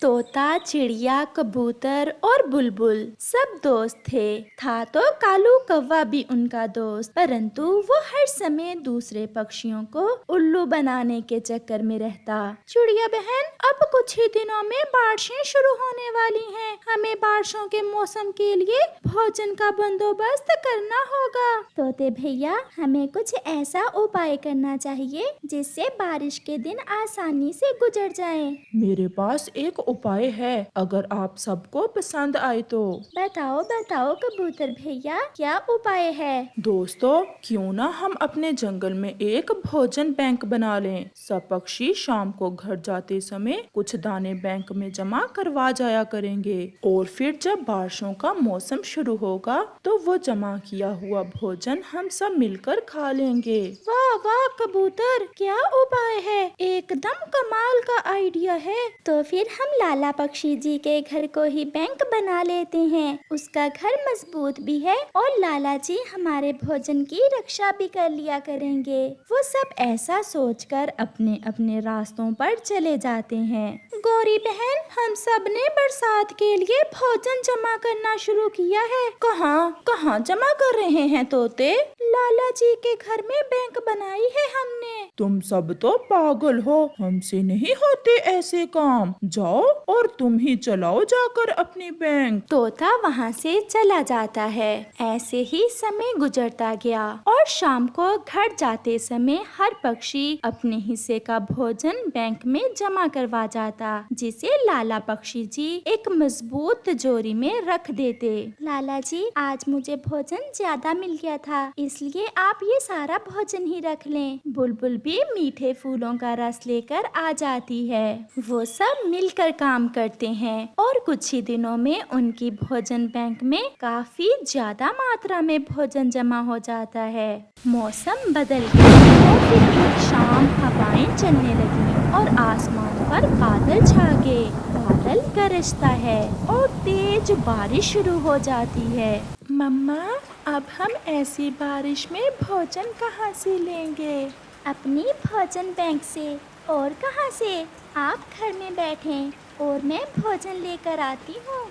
तोता, चिड़िया, कबूतर और बुलबुल सब दोस्त थे। था तो कालू कौवा भी उनका दोस्त, परंतु वो हर समय दूसरे पक्षियों को उल्लू बनाने के चक्कर में रहता। चिड़िया बहन, अब कुछ ही दिनों में बारिशें शुरू होने वाली हैं। हमें बारिशों के मौसम के लिए भोजन का बंदोबस्त करना होगा। तोते भैया, हमें कुछ ऐसा उपाय करना चाहिए जिससे बारिश के दिन आसानी से गुजर जाएं। मेरे पास एक उपाय है, अगर आप सबको पसंद आए तो। बताओ बताओ कबूतर भैया, क्या उपाय है? दोस्तों, क्यों ना हम अपने जंगल में एक भोजन बैंक बना लें। सब पक्षी शाम को घर जाते समय कुछ दाने बैंक में जमा करवा जाया करेंगे और फिर जब बारिशों का मौसम शुरू होगा तो वो जमा किया हुआ भोजन हम सब मिलकर खा लेंगे। वाह वाह कबूतर, क्या उपाय है, एकदम कमाल का आइडिया है। तो फिर हम लाला पक्षी जी के घर को ही बैंक बना लेते हैं। उसका घर मजबूत भी है और लाला जी हमारे भोजन की रक्षा भी कर लिया करेंगे। वो सब ऐसा सोचकर अपने अपने रास्तों पर चले जाते हैं। गौरी बहन, हम सब ने बरसात के लिए भोजन जमा करना शुरू किया है। कहाँ कहाँ जमा कर रहे हैं तोते? लाला जी के घर में बैंक बनाई है हमने। तुम सब तो पागल हो, हमसे नहीं होते ऐसे काम। जाओ और तुम ही चलाओ जाकर अपनी बैंक। तोता वहाँ से चला जाता है। ऐसे ही समय गुजरता गया और शाम को घर जाते समय हर पक्षी अपने हिस्से का भोजन बैंक में जमा करवा जाता, जिसे लाला पक्षी जी एक मजबूत तिजोरी में रख देते। लाला जी, आज मुझे भोजन ज्यादा मिल गया था, इसलिए आप ये सारा भोजन ही रख लें। बुलबुल भी मीठे फूलों का रस लेकर आ जाती है। वो सब मिलकर काम करते हैं और कुछ ही दिनों में उनकी भोजन बैंक में काफी ज्यादा मात्रा में भोजन जमा हो जाता है। मौसम बदल गया और फिर एक शाम हवाएं चलने लगी और आसमान पर बादल छा गए। बादल गरजता है और तेज बारिश शुरू हो जाती है। मम्मा, अब हम ऐसी बारिश में भोजन कहाँ से लेंगे? अपनी भोजन बैंक से। और कहाँ से? आप घर में बैठें और मैं भोजन लेकर आती हूँ।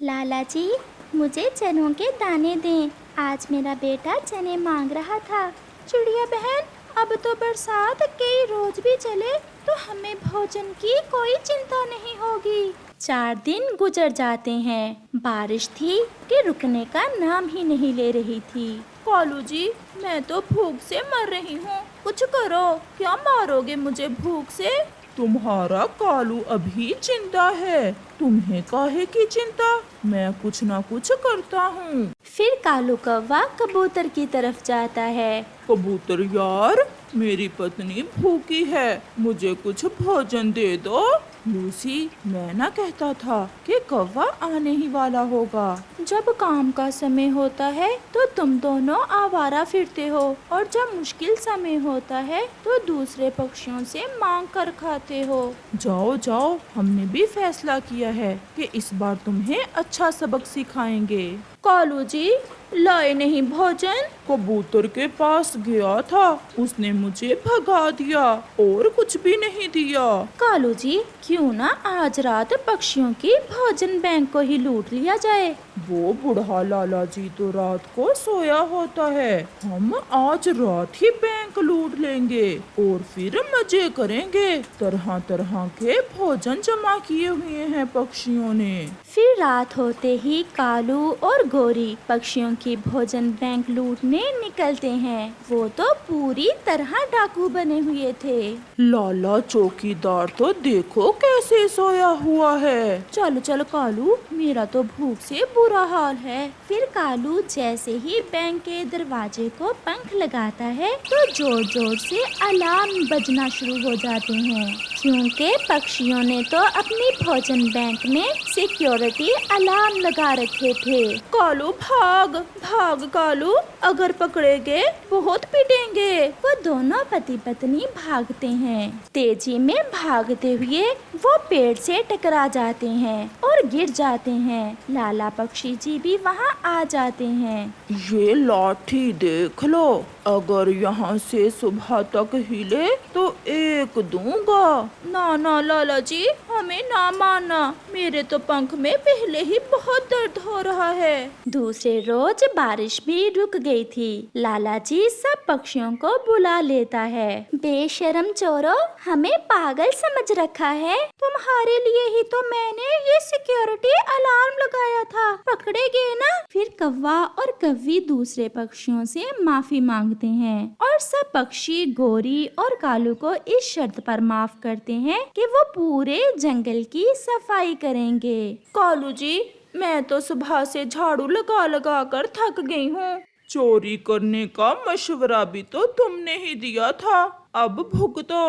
लाला जी, मुझे चनों के दाने दें, आज मेरा बेटा चने मांग रहा था। चिड़िया बहन, अब तो बरसात कई रोज भी चले तो हमें भोजन की कोई चिंता नहीं होगी। 4 दिन गुजर जाते हैं। बारिश थी कि रुकने का नाम ही नहीं ले रही थी। कालू जी, मैं तो भूख से मर रही हूँ, कुछ करो। क्या मारोगे मुझे भूख से? तुम्हारा कालू अभी चिंता है, तुम्हें काहे की चिंता? मैं कुछ ना कुछ करता हूँ। फिर कालू कौवा कबूतर की तरफ जाता है। कबूतर यार, मेरी पत्नी भूखी है, मुझे कुछ भोजन दे दो। लूसी, मैं ना कहता था कि कौवा आने ही वाला होगा। जब काम का समय होता है तो तुम दोनों आवारा फिरते हो और जब मुश्किल समय होता है तो दूसरे पक्षियों से मांग कर खाते हो। जाओ जाओ, हमने भी फैसला किया है कि इस बार तुम्हें अच्छा सबक सिखाएंगे। कालू जी, लाए नहीं भोजन? कबूतर के पास गया था, उसने मुझे भगा दिया और कुछ भी नहीं दिया। कालू जी, क्यों ना आज रात पक्षियों की भोजन बैंक को ही लूट लिया जाए? वो बूढ़ा लाला जी तो रात को सोया होता है, हम आज रात ही बैंक लूट लेंगे और फिर मजे करेंगे। तरह तरह के भोजन जमा किए हुए हैं पक्षियों ने। फिर रात होते ही कालू और गोरी पक्षियों की भोजन बैंक लूटने निकलते हैं। वो तो पूरी तरह डाकू बने हुए थे। लाला चौकीदार तो देखो कैसे सोया हुआ है। चलो चलो कालू, मेरा तो भूख से बुरा हाल है। फिर कालू जैसे ही बैंक के दरवाजे को पंख लगाता है तो जोर जोर से अलार्म बजना शुरू हो जाते हैं, क्योंकि पक्षियों ने तो अपनी भोजन बैंक में सिक्योरिटी अलार्म लगा रखे थे। कालू भाग भाग कालू, अगर पकड़े गए बहुत पिटेंगे। वो दोनों पति पत्नी भागते हैं। तेजी में भागते हुए वो पेड़ से टकरा जाते हैं और गिर जाते हैं। लाला पक्षी जी भी वहाँ आ जाते हैं। ये लाठी देख लो, अगर यहाँ से सुबह तक हिले तो एक दूंगा। ना ना लाला जी, हमें ना मानना, मेरे तो पंख में पहले ही बहुत दर्द हो रहा है। दूसरे रोज बारिश भी रुक गई थी। लाला जी सब पक्षियों को बुला लेता है। बेशरम चोरों, हमें पागल समझ रखा है। तुम्हारे लिए ही तो मैंने ये सिक्योरिटी अलार्म लगाया था, पकड़े गए ना। फिर कौवा और कव्वी दूसरे पक्षियों से माफी मांगते हैं और सब पक्षी गोरी और कालू को इस शर्त पर माफ करते हैं कि वो पूरे जंगल की सफाई करेंगे। कालू जी, मैं तो सुबह से झाड़ू लगा लगा कर थक गई हूँ। चोरी करने का मशवरा भी तो तुमने ही दिया था, अब भुगतो।